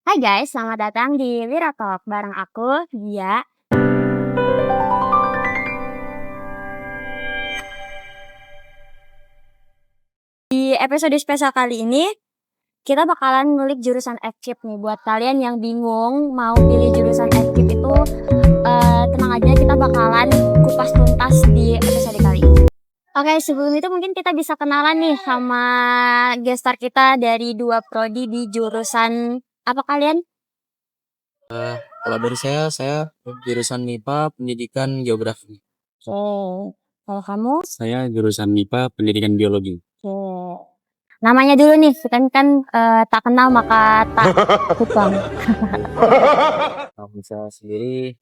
Hai guys, selamat datang di Wira Talk bareng aku, Dia. Di episode spesial kali ini, kita bakalan ngulik jurusan FKIP nih. Buat kalian yang bingung mau pilih jurusan FKIP itu, tenang aja, kita bakalan kupas tuntas di episode kali ini. Oke, sebelum itu mungkin kita bisa kenalan nih sama gestar kita dari dua prodi di jurusan apa kalian? Kalau dari saya jurusan MIPA Pendidikan Geografi. Oke, kalau kamu? Saya jurusan MIPA Pendidikan Biologi. Oke. Namanya dulu nih, kan tak kenal maka tak kupang. Nama saya sendiri,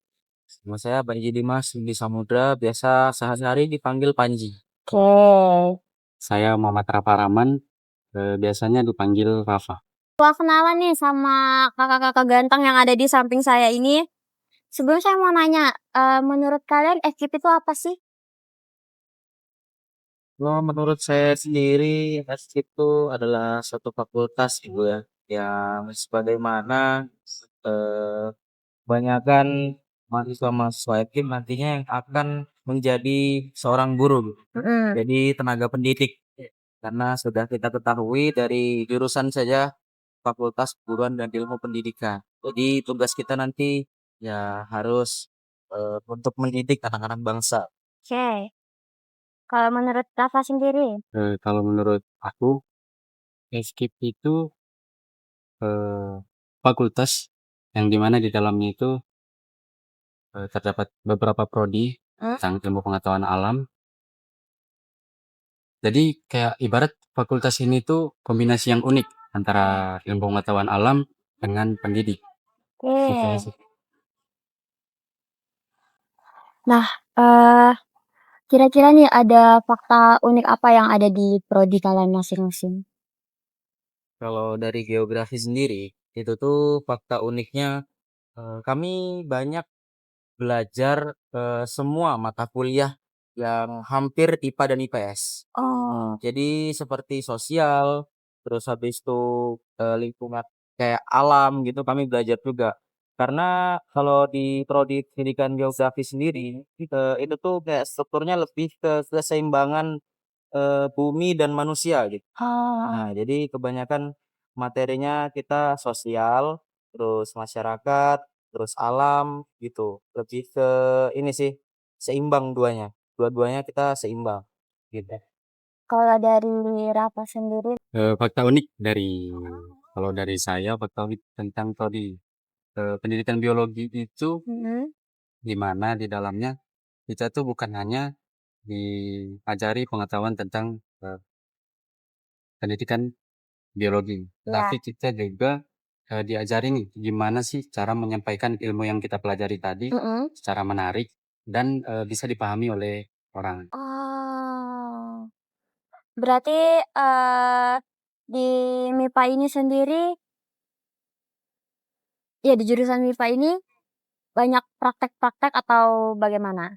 nama saya Panji Dimas di Samudra, biasa sehari-hari dipanggil Panji. Oke. Saya Muhammad Rafa Rahman, biasanya dipanggil Rafa. Gua kenalan nih sama kakak-kakak ganteng yang ada di samping saya ini. Sebelum saya mau nanya, menurut kalian FKIP itu apa sih? Menurut saya sendiri, FKIP itu adalah suatu fakultas gitu ya, yang sebagaimana eh, kebanyakan mahasiswa-mahasiswa FKIP nantinya yang akan menjadi seorang guru gitu. Jadi tenaga pendidik. Karena sudah kita ketahui dari jurusan saja Fakultas Keguruan dan Ilmu Pendidikan. Jadi tugas kita nanti ya harus untuk mendidik anak-anak bangsa. Oke. Kalau menurut Rafa sendiri? Kalau menurut aku, FKIP itu fakultas yang dimana di dalamnya itu terdapat beberapa prodi tentang ilmu pengetahuan alam. Jadi kayak ibarat fakultas ini tuh kombinasi yang unik antara ilmu pengetahuan alam dengan pendidik. Gitu Oke. sih. Nah, eh kira-kira nih ada fakta unik apa yang ada di prodi kalian masing-masing? Kalau dari geografi sendiri, itu tuh fakta uniknya kami banyak belajar semua mata kuliah yang hampir IPA dan IPS. Oh. Jadi seperti sosial, terus habis itu lingkungan kayak alam gitu kami belajar juga. Karena kalau di prodi pendidikan geografi sendiri, itu tuh kayak strukturnya lebih ke keseimbangan bumi dan manusia gitu. Oh. Nah, jadi kebanyakan materinya kita sosial, terus masyarakat, terus alam gitu. Lebih ke ini sih, seimbang duanya. Dua-duanya kita seimbang gitu. Kalau dari Rafa sendiri? Fakta unik dari kalau dari saya fakta unik tentang prodi pendidikan biologi itu Mm-mm. di mana di dalamnya kita tuh bukan hanya diajari pengetahuan tentang pendidikan biologi, Ya. tapi kita juga diajari nih gimana sih cara menyampaikan ilmu yang kita pelajari tadi Mm-mm. secara menarik dan bisa dipahami oleh orang. Oh, berarti di MIPA ini sendiri, ya di jurusan MIPA ini banyak praktek-praktek atau bagaimana?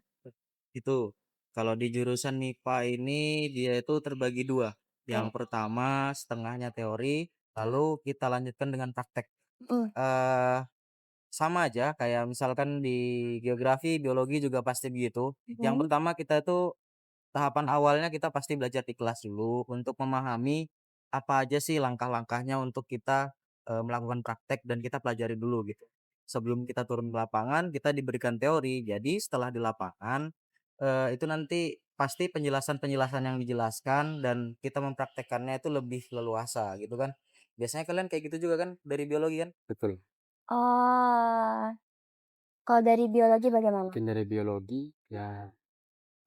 Itu kalau di jurusan MIPA ini dia itu terbagi dua. Yang Oke. pertama setengahnya teori, lalu kita lanjutkan dengan praktek. Mm. eh Sama aja kayak misalkan di geografi, biologi juga pasti begitu. Yang Mm. pertama kita itu tahapan awalnya kita pasti belajar di kelas dulu untuk memahami apa aja sih langkah-langkahnya untuk kita melakukan praktek dan kita pelajari dulu gitu. Sebelum kita turun ke lapangan, kita diberikan teori. Jadi setelah di lapangan itu nanti pasti penjelasan-penjelasan yang dijelaskan dan kita mempraktekkannya itu lebih leluasa gitu kan. Biasanya kalian kayak gitu juga kan dari biologi kan? Betul. Oh, kalau dari biologi bagaimana? Mungkin dari biologi ya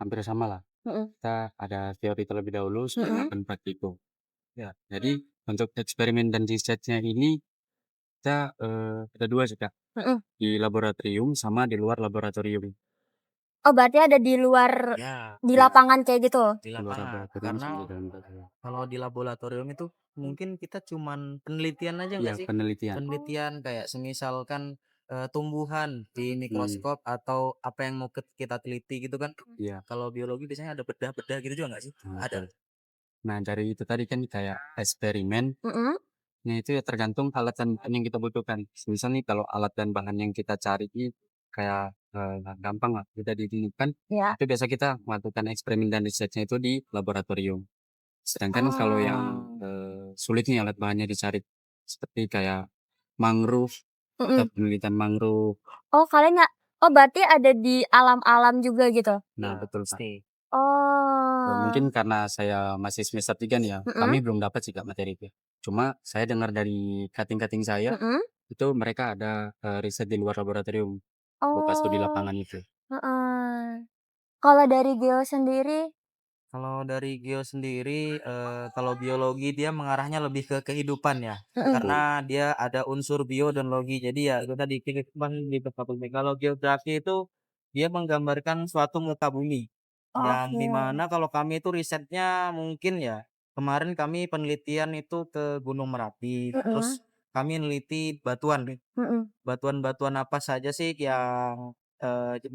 hampir sama lah. Mm-mm. Kita ada teori terlebih dahulu Mm-mm. sebelum melakukan praktikum. Ya, jadi untuk eksperimen dan risetnya ini kita ada dua sih Kak, Mm-mm. di laboratorium sama di luar laboratorium. Oh, berarti ada di luar, Ya, di ya. lapangan kayak gitu? Di luar lapangan. Laboratorium karena sama di dalam laboratorium. Kalau di laboratorium itu mungkin kita cuman penelitian aja Iya, nggak sih? penelitian. Penelitian kayak semisalkan tumbuhan di mikroskop atau apa yang mau kita teliti gitu kan. Iya. Kalau biologi biasanya ada bedah-bedah gitu juga nggak sih? Ada. Nah, dari itu tadi kan kayak eksperimen Mm-mm. Nah, itu ya tergantung alat dan bahan yang kita butuhkan. Misal nih kalau alat dan bahan yang kita cari ini kayak, gampang lah kita ditemukan, Ya. itu biasa kita melakukan eksperimen dan risetnya itu di laboratorium. Sedangkan kalau yang, Oh. sulit nih alat bahannya dicari, seperti kayak mangrove, kita Mhm. penelitian mangrove. Oh, kalian berarti ada di alam-alam juga gitu? Nah, Ya, betul, Kak. pasti. Mungkin Oh. karena saya masih semester 3 nih ya, Mhm. kami belum dapat sih Kak materi itu. Cuma saya dengar dari kating-kating saya, Mhm. itu mereka ada, riset di luar laboratorium, buka studi Oh. lapangan itu. Heeh. Kalau dari Geo sendiri? Kalau dari Geo sendiri, kalau biologi dia mengarahnya lebih ke kehidupan ya, Mhm. Betul. karena dia ada unsur bio dan logi. Jadi ya itu tadi kehidupan di fakultas. Kalau geografi itu dia menggambarkan suatu muka bumi, Oh, yang oke. dimana kalau kami itu risetnya mungkin ya, kemarin kami penelitian itu ke Gunung Merapi, Mhm. terus kami neliti batuan nih, Mhm. batuan-batuan apa saja sih yang,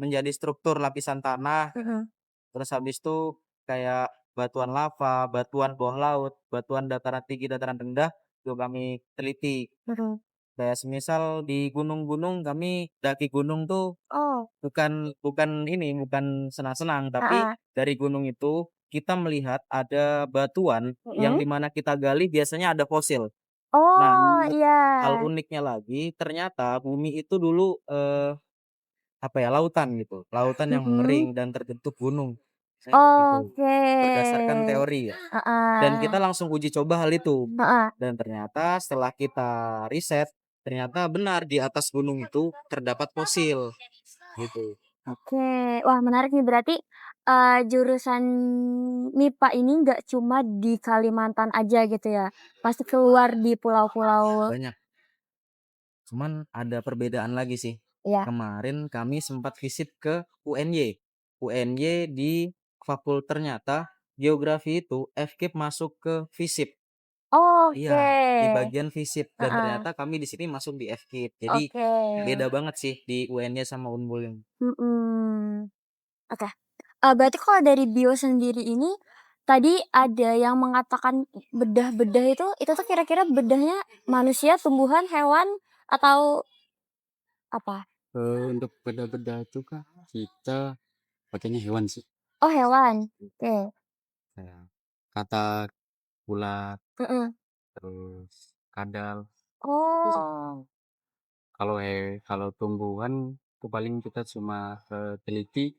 menjadi struktur lapisan tanah. Mhm. Terus habis itu kayak batuan lava, batuan bawah laut, batuan dataran tinggi, dataran rendah, itu kami teliti. Mhm. Kayak semisal di gunung-gunung kami daki gunung tuh Oh. bukan bukan ini, bukan senang-senang, tapi Heeh. dari gunung itu kita melihat ada batuan yang Mhm. dimana kita gali biasanya ada fosil. Nah, Oh, iya. hal uniknya lagi ternyata bumi itu dulu apa ya, lautan gitu, lautan yang Mhm. mengering dan terbentuk gunung, gitu. Oke. Berdasarkan teori ya, dan Heeh. kita langsung uji coba hal itu, Heeh. dan ternyata setelah kita riset, ternyata benar di atas gunung itu terdapat fosil, gitu. Oke. Wah, menarik nih berarti, jurusan MIPA ini nggak cuma di Kalimantan aja gitu ya? Pasti keluar di pulau-pulau. Banyak, cuman ada perbedaan lagi sih. Iya. Kemarin kami sempat visit ke UNY. UNY di ternyata geografi itu FKIP masuk ke FISIP. Oke. Iya, di bagian FISIP dan Heeh. ternyata kami di sini masuk di FKIP. Jadi Oke. beda banget sih di UNY sama Unmul yang Mhm. Oke. Berarti kalau dari Bio sendiri ini, tadi ada yang mengatakan bedah-bedah itu tuh kira-kira bedahnya manusia, tumbuhan, hewan, atau apa? Untuk beda-beda itu Kak, kita pakainya hewan sih, Oh, hewan. Oke. kayak katak, ulat, Mhm. terus kadal. Oh. Kalau tumbuhan itu paling kita cuma, teliti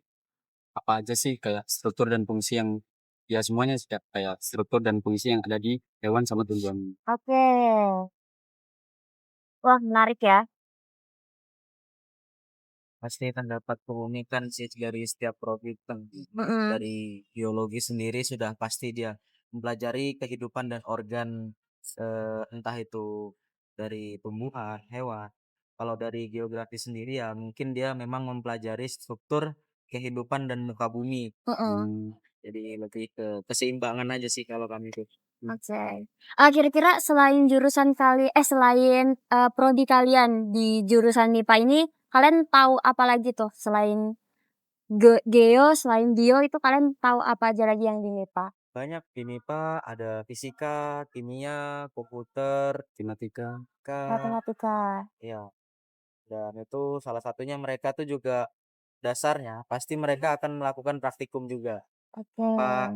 apa aja sih kayak struktur dan fungsi yang ya semuanya sih Kak, kayak struktur dan fungsi yang ada di hewan sama tumbuhan. Oke. Wah, menarik ya. pasti terdapat keunikan sih dari setiap prodi kan. Mhm. Dari biologi sendiri sudah pasti dia mempelajari kehidupan dan organ, entah itu dari tumbuhan, hewan. Kalau dari geografi sendiri ya mungkin dia memang mempelajari struktur kehidupan dan muka bumi. Mhm. Jadi lebih ke keseimbangan aja sih kalau kami tuh. Oke. Kira-kira selain selain, prodi kalian di jurusan MIPA ini, kalian tahu apa lagi tuh selain Geo, selain Bio itu kalian tahu apa aja lagi yang di MIPA? Banyak di MIPA ada fisika, kimia, komputer, Matematika, Kak, Matematika. ya. Dan itu salah satunya mereka tuh juga dasarnya pasti mereka akan melakukan praktikum juga. Oke.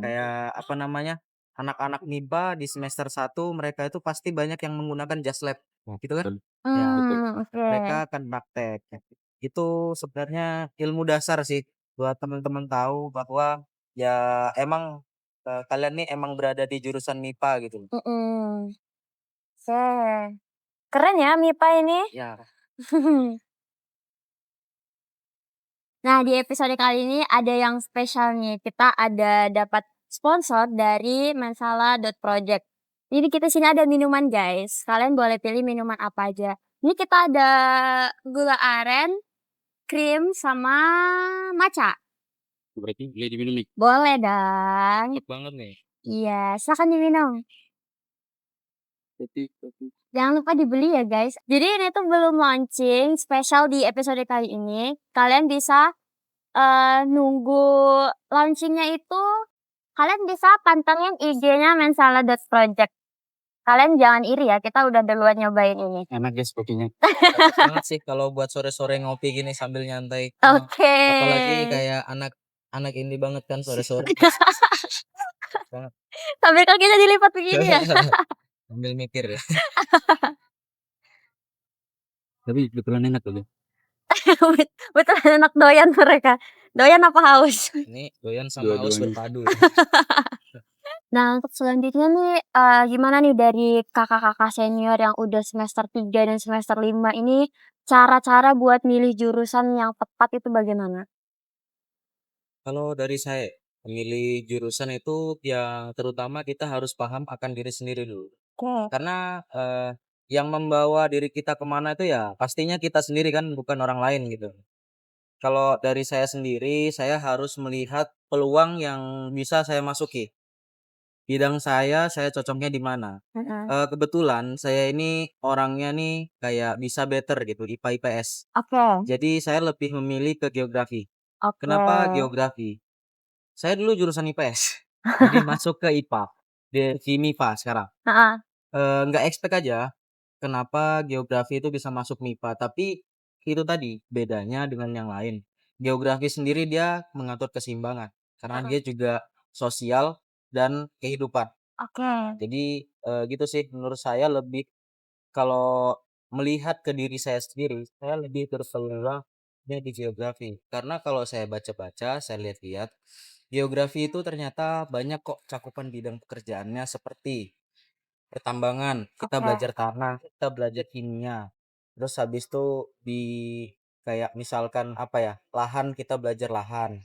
Kayak apa namanya? Anak-anak MIPA di semester 1 mereka itu pasti banyak yang menggunakan JASLab oh gitu kan? betul, Ya, betul. Oke. mereka akan praktek. Itu sebenarnya ilmu dasar sih buat teman-teman tahu bahwa ya emang kalian nih emang berada di jurusan MIPA gitu. Mhm. Oke. Keren ya MIPA ini. Ya, Nah, di episode kali ini ada yang spesial nih. Kita ada dapat sponsor dari Mensala.project. Jadi kita sini ada minuman guys. Kalian boleh pilih minuman apa aja. Ini kita ada gula aren, krim, sama matcha. Berarti boleh diminum nih, Boleh dong. cepet banget nih. Iya, silakan diminum. kopi. Jangan lupa dibeli ya guys. Jadi ini tuh belum launching spesial di episode kali ini. Kalian bisa nunggu launchingnya itu, kalian bisa pantengin IG-nya Mensala.project. Kalian jangan iri ya, kita udah duluan nyobain ini. Enak guys kopinya. Bagus banget sih kalau buat sore-sore ngopi gini sambil nyantai. Emang Oke. apalagi kayak anak ini banget kan sore-sore. Banget. Sambil kakinya dilipat begini ya. Sambil mikir ya. Tapi betulan enak loh. Betul enak doyan mereka. Doyan apa haus? Ini doyan sama haus Dua-duanya. berpadu. Nah, untuk selanjutnya nih, gimana nih dari kakak-kakak senior yang udah semester 3 dan semester 5 ini, cara-cara buat milih jurusan yang tepat itu bagaimana? Kalau dari saya, memilih jurusan itu ya terutama kita harus paham akan diri sendiri dulu. Oke. Karena yang membawa diri kita kemana itu ya pastinya kita sendiri kan, bukan orang lain gitu. Kalau dari saya sendiri, saya harus melihat peluang yang bisa saya masuki. Bidang saya cocoknya di mana. Mhm. Kebetulan saya ini orangnya nih kayak bisa better gitu, IPA IPS. Oke. Jadi saya lebih memilih ke geografi. Oke. Kenapa geografi? Saya dulu jurusan IPS. Jadi masuk ke IPA. Di MIPA sekarang. Heeh. Nggak expect aja kenapa geografi itu bisa masuk MIPA. Tapi itu tadi bedanya dengan yang lain. Geografi sendiri dia mengatur keseimbangan. Karena Mhm. dia juga sosial dan kehidupan. Oke. Jadi gitu sih menurut saya lebih kalau melihat ke diri saya sendiri, saya lebih terselera di geografi. Karena kalau saya baca-baca, saya lihat-lihat, geografi itu ternyata banyak kok cakupan bidang pekerjaannya seperti pertambangan, kita Oke. belajar tanah, kita belajar kimia. Terus habis itu di kayak misalkan apa ya, lahan kita belajar lahan.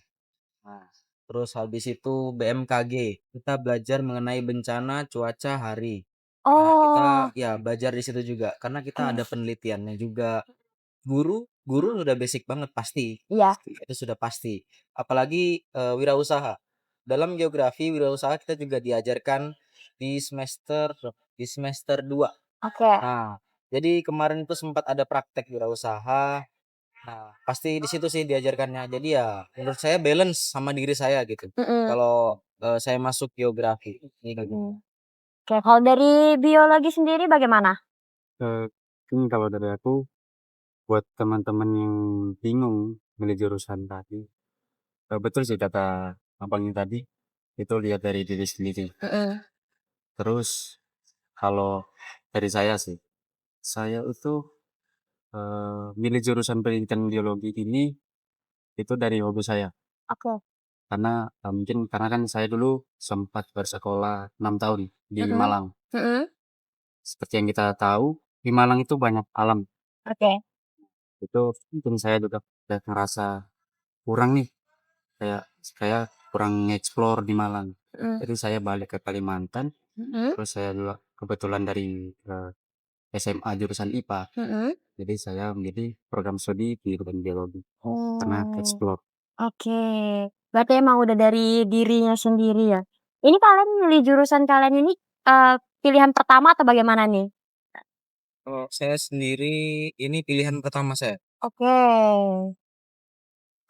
Nah, terus habis itu BMKG, kita belajar mengenai bencana cuaca hari. Nah, kita Oh. ya belajar di situ juga karena kita Oke. ada penelitiannya juga. Guru udah basic banget pasti. Iya. Itu sudah pasti. Apalagi wirausaha. Dalam geografi wirausaha kita juga diajarkan di semester 2. Oke. Nah, jadi kemarin itu sempat ada praktek wirausaha. Nah, pasti di situ sih diajarkannya. Jadi ya menurut saya balance sama diri saya gitu. Mhm. Kalau saya masuk geografi. Mhm. Oke, kalau dari biologi sendiri bagaimana? Mungkin kalau dari aku buat teman-teman yang bingung milih jurusan tadi, betul sih kata Abangnya tadi, itu lihat dari diri sendiri. Mhm. Terus kalau dari saya sih, saya itu milih jurusan pendidikan biologi ini itu dari hobi saya. Oke. Karena mungkin karena kan saya dulu sempat bersekolah 6 tahun di Mhm. Malang. Mhm. Seperti yang kita tahu, di Malang itu banyak alam. Oke. Itu mungkin saya juga udah ngerasa kurang nih, kayak saya kurang explore di Malang. Mhm. Jadi saya balik ke Kalimantan, Mhm. terus saya juga kebetulan dari SMA jurusan IPA. Mhm. Jadi saya memilih program studi di bidang biologi karena Oh. explore. Oke. Berarti emang udah dari dirinya sendiri ya? Ini kalian milih jurusan kalian ini, pilihan pertama atau bagaimana nih? Kalau saya sendiri ini pilihan pertama saya. Oke.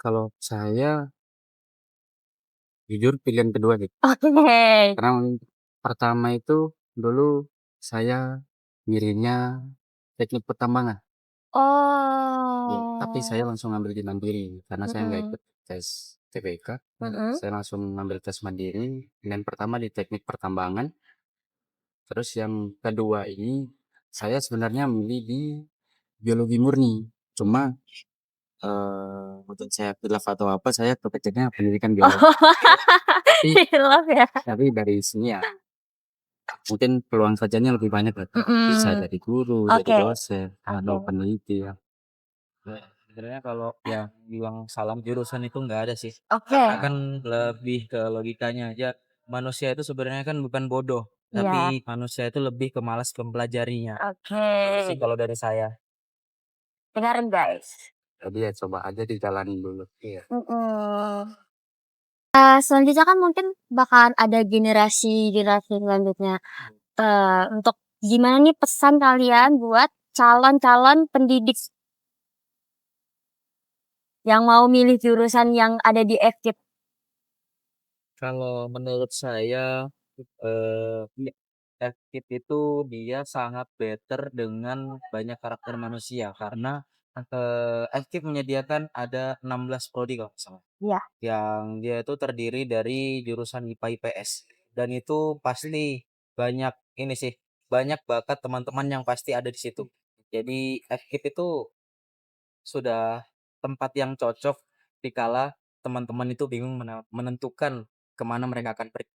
Kalau saya jujur pilihan kedua sih. Oke. Karena pertama itu dulu saya milihnya teknik pertambangan. Iya, tapi saya Oh. langsung ngambil di mandiri karena saya nggak Mhm. ikut tes TBK. Mhm. Saya langsung ngambil tes mandiri. Pilihan pertama di teknik pertambangan. Terus yang kedua ini saya sebenarnya milih di biologi murni. Cuma untuk saya khilaf atau apa saya kepengennya pendidikan biologi. Oh. Tapi Hilaf ya? tapi dari sini ya mungkin peluang kerjanya lebih banyak lah. Bisa Mhm. jadi guru, jadi Oke. dosen, atau Oke. peneliti ya. Sebenarnya kalau yang bilang salam jurusan itu nggak ada sih. Oke. Karena kan lebih ke logikanya aja. Manusia itu sebenarnya kan bukan bodoh, Iya. tapi manusia itu lebih ke malas mempelajarinya. Oke. Itu sih kalau dari saya. Dengerin guys. Jadi ya coba aja dijalanin dulu. Iya. Mhm. Selanjutnya kan mungkin bakalan ada generasi-generasi selanjutnya. Untuk gimana nih pesan kalian buat calon-calon pendidik yang mau milih jurusan yang ada di FKIP? Kalau menurut saya FKIP itu dia sangat better dengan banyak karakter manusia karena FKIP menyediakan ada 16 prodi kalau nggak salah. Iya. Yang dia itu terdiri dari jurusan IPA IPS dan itu pasti banyak ini sih, banyak bakat teman-teman yang pasti ada di situ. Jadi FKIP itu sudah tempat yang cocok dikala teman-teman itu bingung menentukan kemana mereka akan pergi.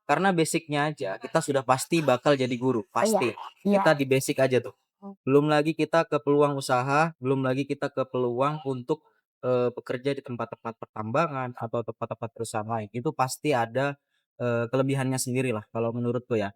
Karena basicnya aja kita sudah pasti bakal jadi guru, Oh iya. pasti. Iya. Kita di basic aja tuh. Belum lagi kita ke peluang usaha, belum lagi kita ke peluang untuk bekerja di tempat-tempat pertambangan atau tempat-tempat perusahaan lain. Itu pasti ada kelebihannya sendiri lah kalau menurutku ya.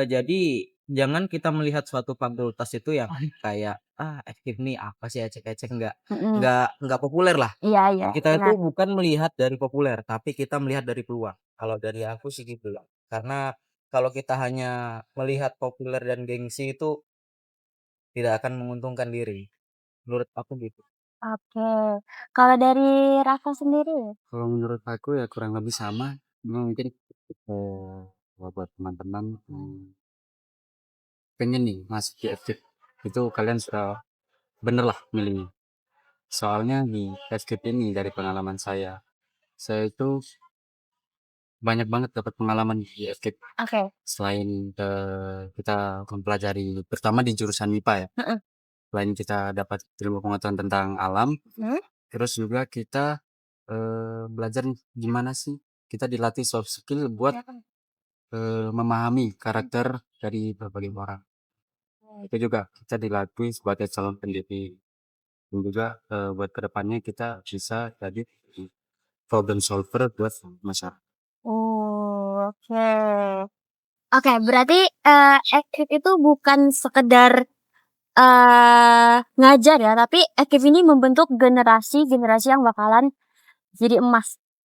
Jadi jangan kita melihat suatu fakultas itu yang kayak FKIP nih apa sih ecek-ecek Mm-mm. nggak populer lah. Iya, iya, Kita itu benar. bukan melihat dari populer, tapi kita melihat dari peluang. Kalau dari aku sih gitu loh. Karena kalau kita hanya melihat populer dan gengsi itu tidak akan menguntungkan diri. Menurut aku gitu. Oke. Kalau dari Rafa sendiri? Kalau menurut aku ya kurang lebih sama. Mungkin kalau buat teman-teman pengen nih masuk di FKIP itu kalian sudah bener lah milihnya. Soalnya di FKIP ini dari pengalaman saya itu banyak banget dapat pengalaman di FKIP. Oke. Selain kita mempelajari pertama di jurusan MIPA ya. Heeh. Selain kita dapat ilmu pengetahuan tentang alam, Hmm? terus juga kita belajar nih gimana sih kita dilatih soft skill buat memahami karakter dari berbagai orang. Itu juga kita dilatih sebagai calon pendidik. Dan juga buat kedepannya kita bisa jadi problem solver buat masyarakat. Oh, oke. Oke, berarti FKIP itu bukan sekedar ngajar ya, tapi FKIP ini membentuk generasi yang bakalan jadi emas